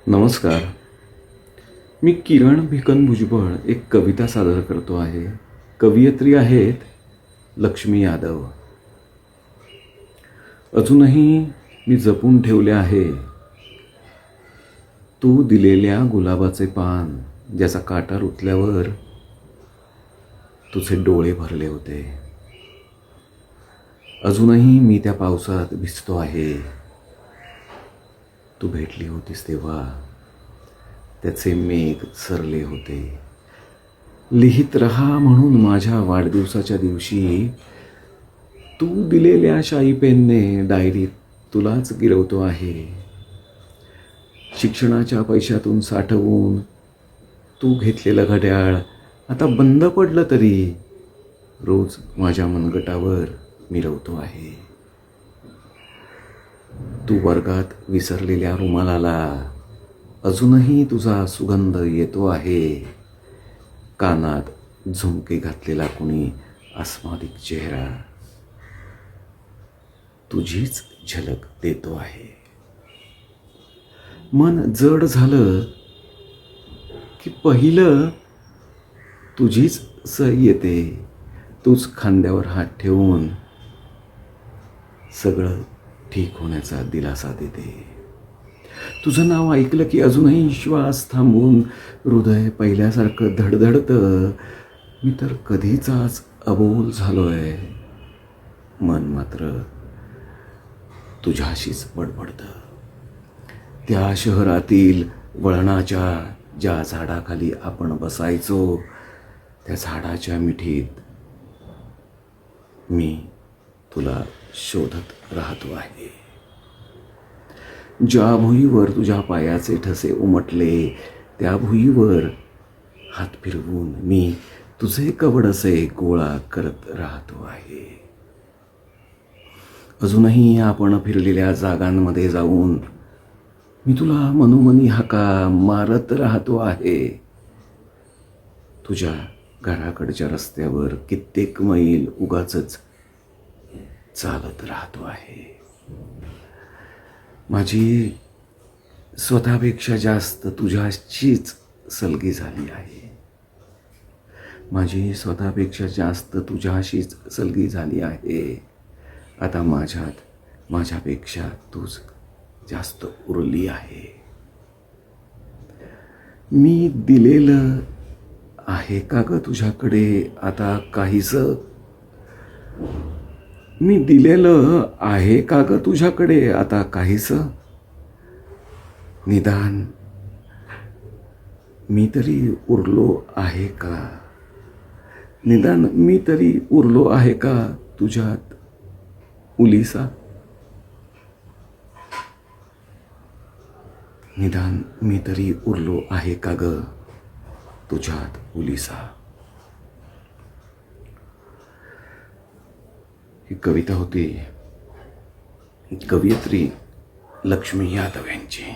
नमस्कार. मी किरण भिकन भुजबळ एक कविता सादर करतो आहे. कवयित्री आहेत लक्ष्मी यादव. अजूनही मी जपून ठेवले आहे तू दिलेल्या गुलाबाचे पान, ज्याचा काटा रुतल्यावर तुझे डोळे भरले होते. अजूनही मी त्या पावसात भिजतो आहे. तू भेटली होतीस तेव्हा त्याचे मेघ सरले होते. लिहित रहा म्हणून माझ्या वाढदिवसाच्या दिवशी तू दिलेल्या शाई पेनने डायरीत तुलाच गिरवतो आहे. शिक्षणाच्या पैशातून साठवून तू घेतलेलं घड्याळ आता बंद पडलं तरी रोज माझ्या मनगटावर मिरवतो आहे. तू वर्गात विसरलेल्या रुमालाला अजूनही तुझा सुगंध येतो आहे. कानात झुमके घातलेला कुणी अस्मादिक चेहरा तुझीच झलक देतो आहे. मन जड झालं की पहिलं तुझीच सई येते. तूच खांद्यावर हात ठेवून सगळं ठीक होण्याचा दिलासा देते. तुझं नाव ऐकलं की अजूनही श्वास थांबून हृदय पहिल्यासारखं धडधडतं. मी तर कधीचाच अबोल झालोय. मन मात्र तुझ्याशीच बडबडतं. त्या शहरातील वळणाच्या ज्या झाडाखाली आपण बसायचो, त्या झाडाच्या मिठीत मी तुला शोधत राहतो आहे. ज्या भुईवर तुझ्या पायाचे ठसे उमटले, त्या भुईवर हात फिरवून मी तुझे कवडसे गोळा करत राहतो आहे. अजूनही आपण फिरलेल्या जागांमध्ये जाऊन मी तुला मनोमनी हाका मारत राहतो आहे. तुझ्या घराकडच्या रस्त्यावर कित्येक मैल उगाचच चालत राहतो आहे. माझी स्वतःपेक्षा जास्त तुझ्याशीच सलगी झाली आहे. माझी स्वतःपेक्षा जास्त तुझ्याशीच सलगी झाली आहे. आता माझ्यापेक्षा तूच जास्त उरली आहे. मी दिलेलं आहे का ग तुझ्याकडे आता काहीसं? मी दिलेलं आहे का ग तुझ्याकडे आता काहीसं? निदान मी तरी उरलो आहे का? निदान मी तरी उरलो आहे का तुझ्यात उलिसा? निदान मी तरी उरलो आहे का ग तुझ्यात उलिसा? ही कविता होती कवयित्री लक्ष्मी यादव यांची.